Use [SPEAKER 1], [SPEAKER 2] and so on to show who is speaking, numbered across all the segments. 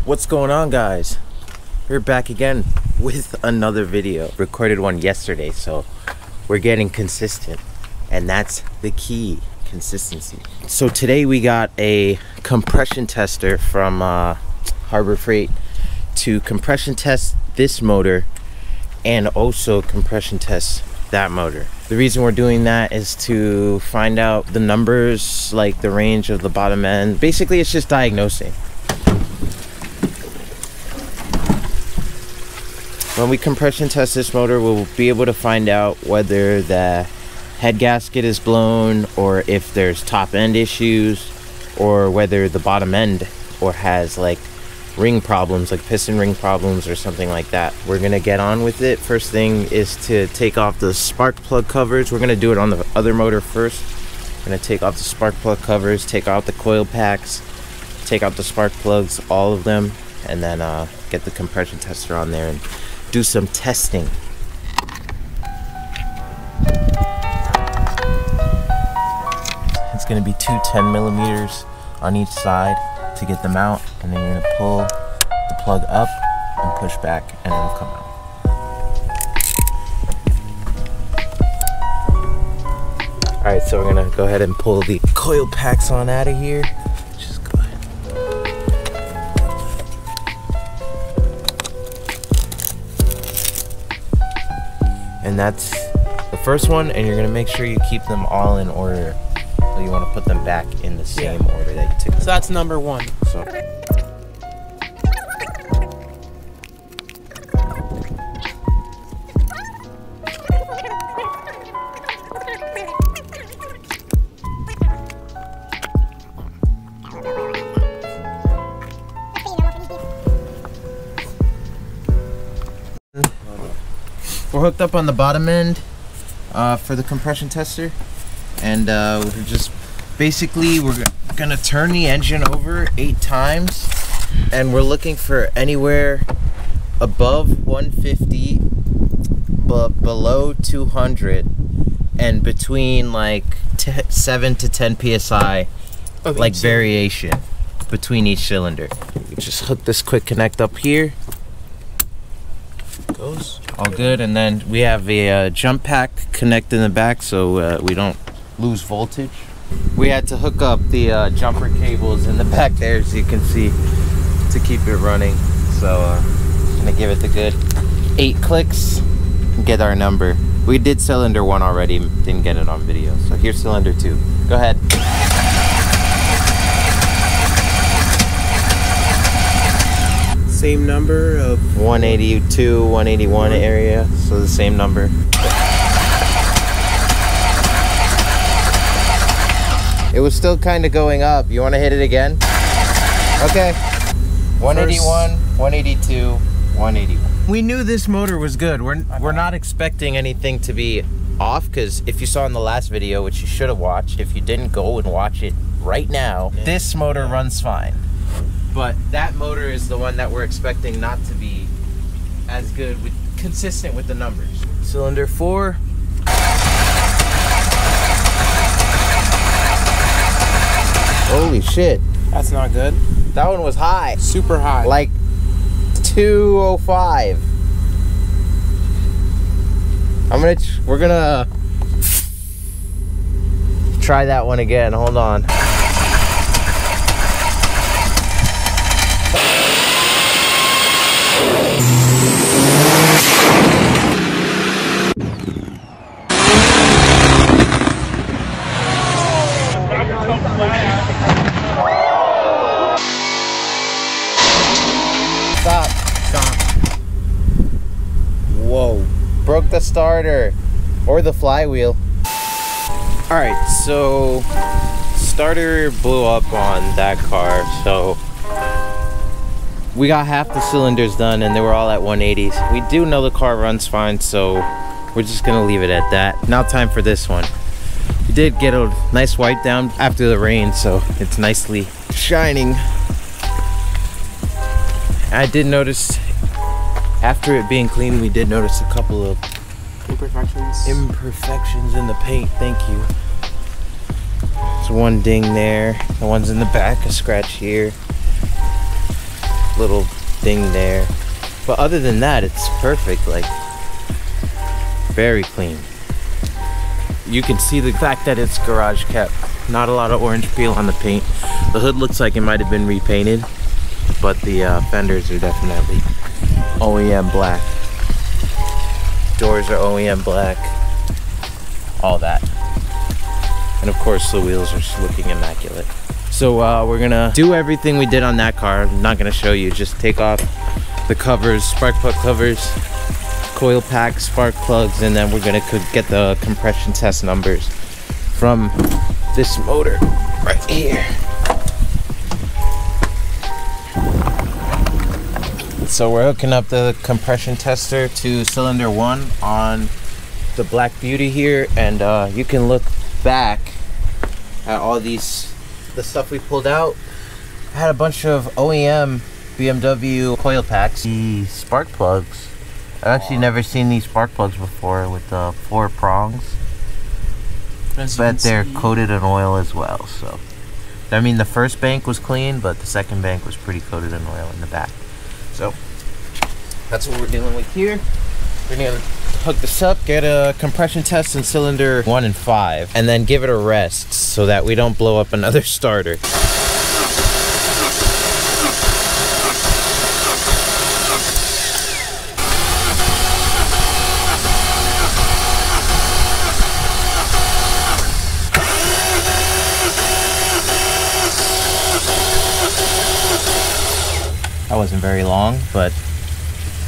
[SPEAKER 1] What's going on, guys? We're back again with another video. Recorded one yesterday, so we're getting consistent, and that's the key, consistency. So today we got a compression tester from Harbor Freight to compression test this motor and also compression test that motor. The reason we're doing that is to find out the numbers, like the range of the bottom end. Basically, it's just diagnosing. When we compression test this motor, we'll be able to find out whether the head gasket is blown, or if there's top end issues, or whether the bottom end or has like ring problems, like piston ring problems or something like that. We're gonna get on with it. First thing is to take off the spark plug covers. We're gonna do it on the other motor first. We're gonna take off the spark plug covers, take out the coil packs, take out the spark plugs, all of them, and then get the compression tester on there and do some testing. It's going to be two 10mm on each side to get them out, and then you're going to pull the plug up and push back, and it'll come out. Alright, so we're going to go ahead and pull the coil packs on out of here. Just go ahead. And that's the first one, and you're gonna make sure you keep them all in order. So you want to put them back in the same order that you took them.
[SPEAKER 2] So that's number one.
[SPEAKER 1] So. We're hooked up on the bottom end for the compression tester, and we're just basically we're gonna turn the engine over 8 times, and we're looking for anywhere above 150 but below 200 and between like 7 to 10 psi of like variation between each cylinder. We just hook this quick connect up here. Goes all good, and then we have a jump pack connect in the back so we don't lose voltage. We had to hook up the jumper cables in the back there, as you can see, to keep it running. So I'm gonna give it the good 8 clicks and get our number. We did cylinder 1 already, didn't get it on video, so here's cylinder 2. Go ahead.
[SPEAKER 2] Same number of
[SPEAKER 1] 182, 181 area, so the same number. It was still kind of going up. You want to hit it again? Okay. 181, 182, 181. We knew this motor was good. We're not expecting anything to be off, because if you saw in the last video, which you should have watched, if you didn't, go and watch it right now, this motor runs fine. But that motor is the one that we're expecting not to be as good, consistent with the numbers. Cylinder 4. Holy shit.
[SPEAKER 2] That's not good.
[SPEAKER 1] That one was high.
[SPEAKER 2] Super high.
[SPEAKER 1] Like 205. We're gonna try that one again. Hold on. Stop. Whoa. Broke the starter. Or the flywheel. Alright, so starter blew up on that car, so we got half the cylinders done and they were all at 180s. We do know the car runs fine, so we're just gonna leave it at that. Now time for this one. We did get a nice wipe down after the rain, so it's nicely shining. I did notice, after it being clean, we did notice a couple of imperfections in the paint. Thank you. There's one ding there, the one's in the back, a scratch here. little thing there. But other than that, it's perfect. Like, very clean. You can see the fact that it's garage kept. Not a lot of orange peel on the paint. The hood looks like it might have been repainted, but the fenders are definitely OEM black. Doors are OEM black. All that. And of course the wheels are looking immaculate. So we're gonna do everything we did on that car. I'm not gonna show you, just take off the covers, spark plug covers, coil pack, spark plugs, and then we're gonna get the compression test numbers from this motor right here. So we're hooking up the compression tester to cylinder 1 on the Black Beauty here, and you can look back at all the stuff we pulled out. I had a bunch of OEM BMW coil packs. The spark plugs, I've actually never seen these spark plugs before with 4 prongs, but they're coated in oil as well. So I mean, the first bank was clean, but the second bank was pretty coated in oil in the back. So that's what we're dealing with here. We're gonna hook this up, get a compression test in cylinder 1 and 5, and then give it a rest so that we don't blow up another starter. That wasn't very long, but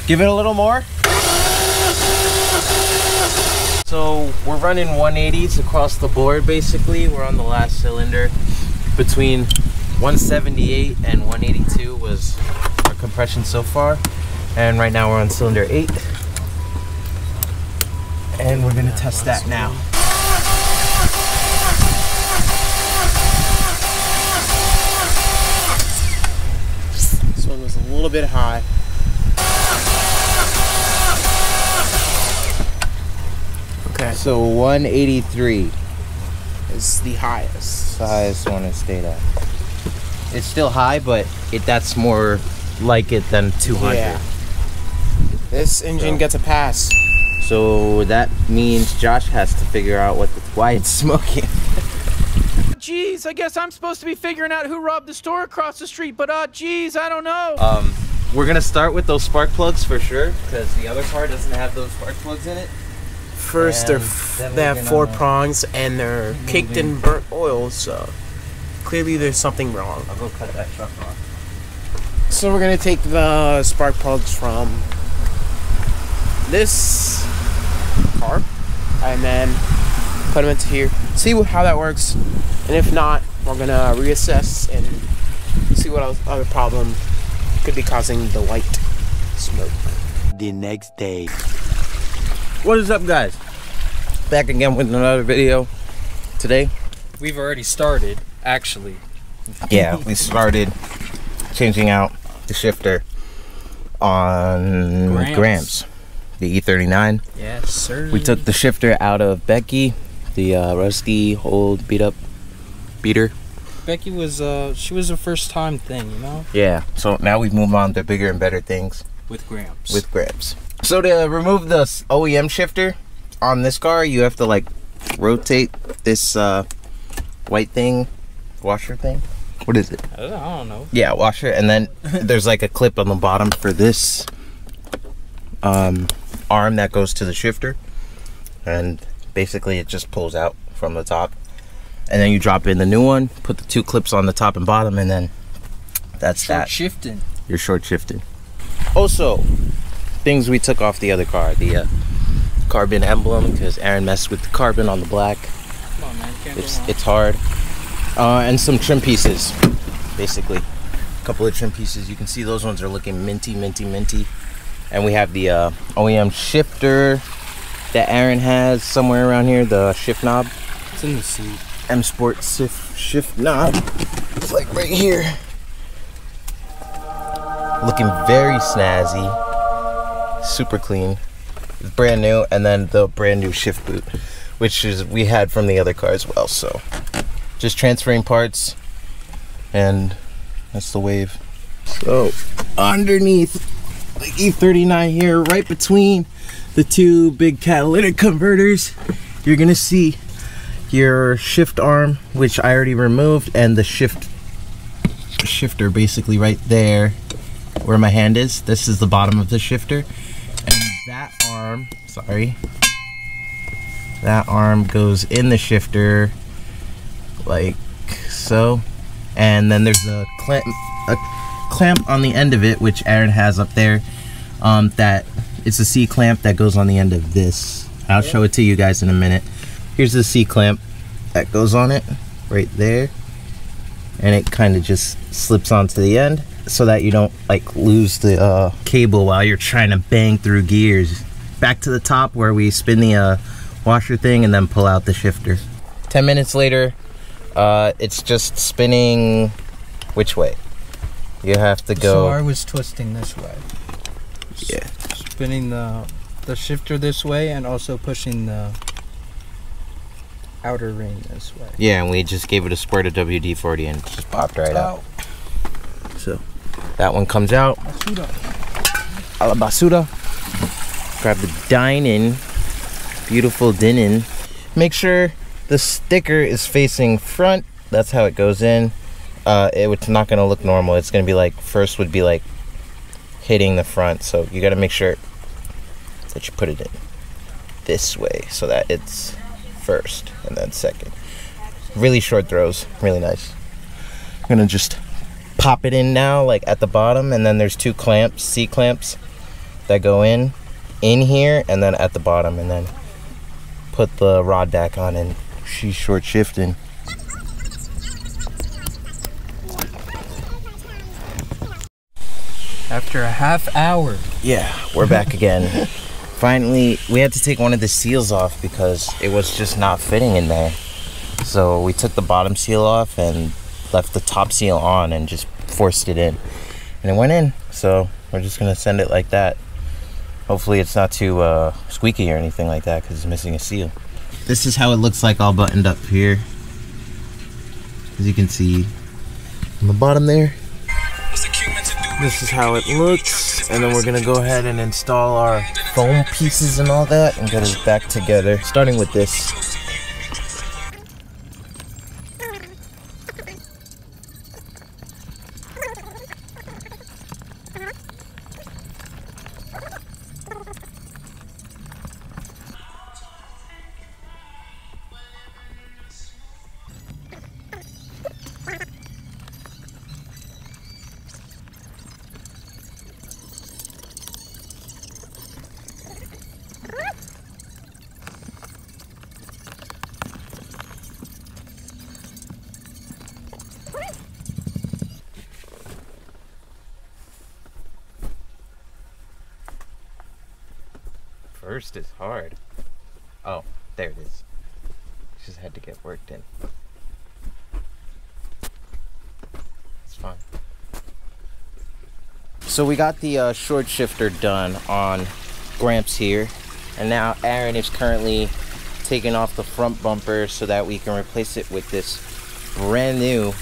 [SPEAKER 1] give it a little more. So we're running 180s across the board basically. We're on the last cylinder. Between 178 and 182 was our compression so far. And right now we're on cylinder 8. And we're gonna test that now.
[SPEAKER 2] This one was a little bit high. Okay.
[SPEAKER 1] So 183
[SPEAKER 2] is the highest.
[SPEAKER 1] the highest one it stayed at. It's still high, but that's more like it than 200.
[SPEAKER 2] Yeah. This engine gets a pass.
[SPEAKER 1] So that means Josh has to figure out why it's smoking.
[SPEAKER 3] Geez, I guess I'm supposed to be figuring out who robbed the store across the street, but geez, I don't know.
[SPEAKER 1] We're gonna start with those spark plugs for sure, because the other car doesn't have those spark plugs in it.
[SPEAKER 2] First, they have 4 prongs and they're caked in burnt oil, so clearly there's something wrong.
[SPEAKER 1] I'll go cut that truck off.
[SPEAKER 2] So we're gonna take the spark plugs from this car and then put them into here, see how that works, and if not, we're gonna reassess and see what other problem could be causing the white smoke.
[SPEAKER 4] The next day.
[SPEAKER 1] What is up, guys? Back again with another video today.
[SPEAKER 3] We've already started, actually.
[SPEAKER 1] Yeah, we started changing out the shifter on Gramps, the E39.
[SPEAKER 3] Yes, sir.
[SPEAKER 1] We took the shifter out of Becky, the rusty, old, beat-up beater.
[SPEAKER 3] Becky was, she was a first-time thing, you know?
[SPEAKER 1] Yeah, so now we've moved on to bigger and better things.
[SPEAKER 3] With Gramps.
[SPEAKER 1] With Gramps. So to remove the OEM shifter on this car, you have to like rotate this white thing, washer thing. What is it?
[SPEAKER 3] I don't know.
[SPEAKER 1] Yeah, washer, and then there's like a clip on the bottom for this arm that goes to the shifter, and basically it just pulls out from the top, and then you drop in the new one, put the 2 clips on the top and bottom, and then that's that.
[SPEAKER 3] Shifting.
[SPEAKER 1] You're short shifted. Also, things we took off the other car, the carbon emblem, because Aaron messed with the carbon on the black.
[SPEAKER 3] Come on, man.
[SPEAKER 1] It's hard. And some trim pieces, basically. A couple of trim pieces. You can see those ones are looking minty, minty, minty. And we have the OEM shifter that Aaron has somewhere around here, the shift knob.
[SPEAKER 3] It's in the seat.
[SPEAKER 1] M Sport shift knob. It's like right here. Looking very snazzy. Super clean. It's brand new. And then the brand new shift boot, which is we had from the other car as well. So just transferring parts, and that's the wave. So underneath the E39 here, right between the two big catalytic converters, you're gonna see your shift arm, which I already removed, and the shifter basically right there where my hand is. This is the bottom of the shifter, and that arm, that arm goes in the shifter like so, and then there's a clamp on the end of it, which Aaron has up there. That it's a C clamp that goes on the end of this. I'll show it to you guys in a minute. Here's the C clamp that goes on it right there, and it kind of just slips onto the end so that you don't like lose the cable while you're trying to bang through gears. Back to the top where we spin the washer thing and then pull out the shifter. 10 minutes later, it's just spinning. Which way? You have to go.
[SPEAKER 5] So I was twisting this way.
[SPEAKER 1] Yeah.
[SPEAKER 5] Spinning the shifter this way and also pushing the outer ring this way.
[SPEAKER 1] Yeah, and we just gave it a squirt of WD-40 and it just popped right out. So that one comes out. A la basura. Grab the dine-in. Beautiful din-in. Make sure the sticker is facing front. That's how it goes in. It's not going to look normal. It's going to be like, first would be like hitting the front. So you got to make sure that you put it in this way so that it's first and then second. Really short throws, really nice. I'm gonna just pop it in now, like at the bottom, and then there's two clamps, C clamps, that go in here and then at the bottom, and then put the rod back on, and she's short shifting.
[SPEAKER 5] After a half hour.
[SPEAKER 1] Yeah, we're back again. Finally, we had to take one of the seals off because it was just not fitting in there. So we took the bottom seal off and left the top seal on and just forced it in. And it went in, so we're just gonna send it like that. Hopefully it's not too squeaky or anything like that because it's missing a seal. This is how it looks like all buttoned up here. As you can see on the bottom there. This is how it looks, and then we're gonna go ahead and install our foam pieces and all that and get it back together, starting with this. First is hard. Oh, there it is. Just had to get worked in. It's fine. So we got the short shifter done on Gramps here, and now Aaron is currently taking off the front bumper so that we can replace it with this brand new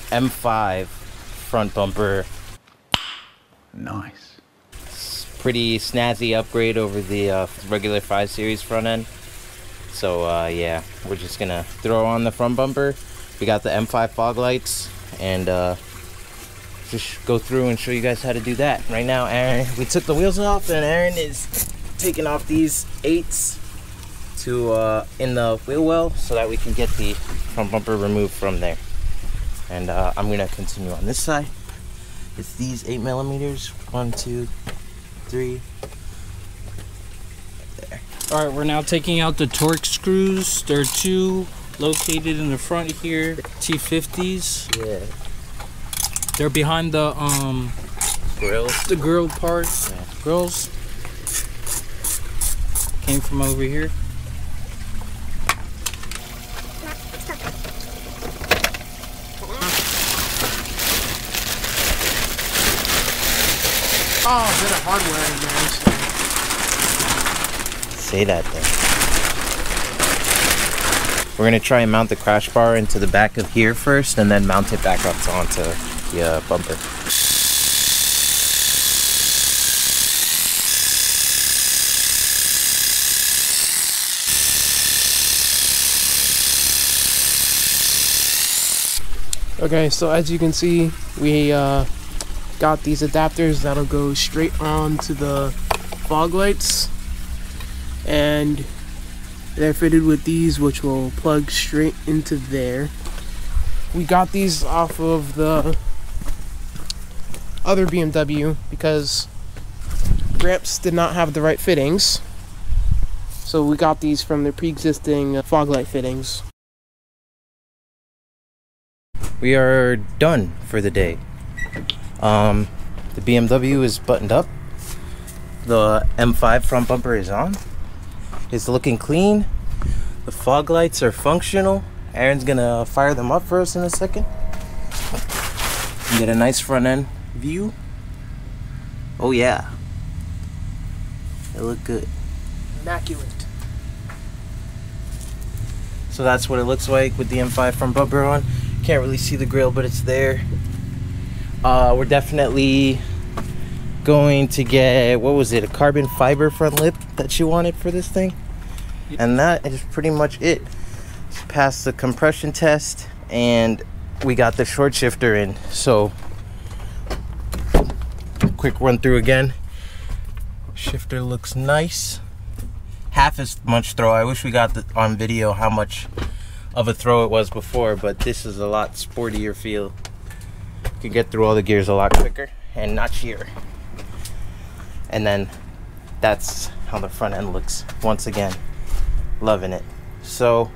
[SPEAKER 1] M5 front bumper.
[SPEAKER 3] Nice.
[SPEAKER 1] Pretty snazzy upgrade over the regular 5 Series front end. So yeah, we're just gonna throw on the front bumper. We got the M5 fog lights, and just go through and show you guys how to do that. Right now, Aaron, we took the wheels off, and Aaron is taking off these 8s to in the wheel well so that we can get the front bumper removed from there. And I'm gonna continue on this side. It's these 8mm. 1, 2, 3. There.
[SPEAKER 5] All right, we're now taking out the torque screws. There are 2 located in the front here, T50s.
[SPEAKER 1] Yeah.
[SPEAKER 5] They're behind the
[SPEAKER 1] Grills.
[SPEAKER 5] the grill part.
[SPEAKER 1] Yeah.
[SPEAKER 5] Grills came from over here.
[SPEAKER 2] Oh, a bit of hardware in there.
[SPEAKER 1] Say that thing. We're gonna try and mount the crash bar into the back of here first, and then mount it back up onto the bumper.
[SPEAKER 2] Okay, so as you can see, we got these adapters that'll go straight on to the fog lights, and they're fitted with these, which will plug straight into there. We got these off of the other BMW because Gramps did not have the right fittings, so we got these from the pre-existing fog light fittings.
[SPEAKER 1] We are done for the day. The BMW is buttoned up. The M5 front bumper is on. It's looking clean. The fog lights are functional. Aaron's gonna fire them up for us in a second. Get a nice front end view. Oh yeah. They look good.
[SPEAKER 2] Immaculate.
[SPEAKER 1] So that's what it looks like with the M5 front bumper on. Can't really see the grill, but it's there. We're definitely going to get, what was it, a carbon fiber front lip that you wanted for this thing? And that is pretty much it. Passed the compression test and we got the short shifter in. So quick run through again. Shifter looks nice. Half as much throw. I wish we got on video how much of a throw it was before, but this is a lot sportier feel. You can get through all the gears a lot quicker and not sheer. And then that's how the front end looks. Once again, loving it. So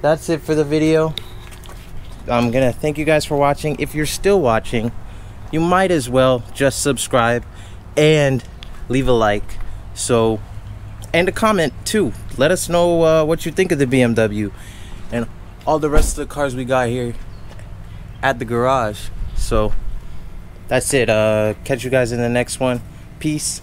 [SPEAKER 1] that's it for the video. I'm gonna thank you guys for watching. If you're still watching, you might as well just subscribe and leave a like. So, and a comment too. Let us know what you think of the BMW and all the rest of the cars we got here at the garage. So that's it. Catch you guys in the next one. Peace.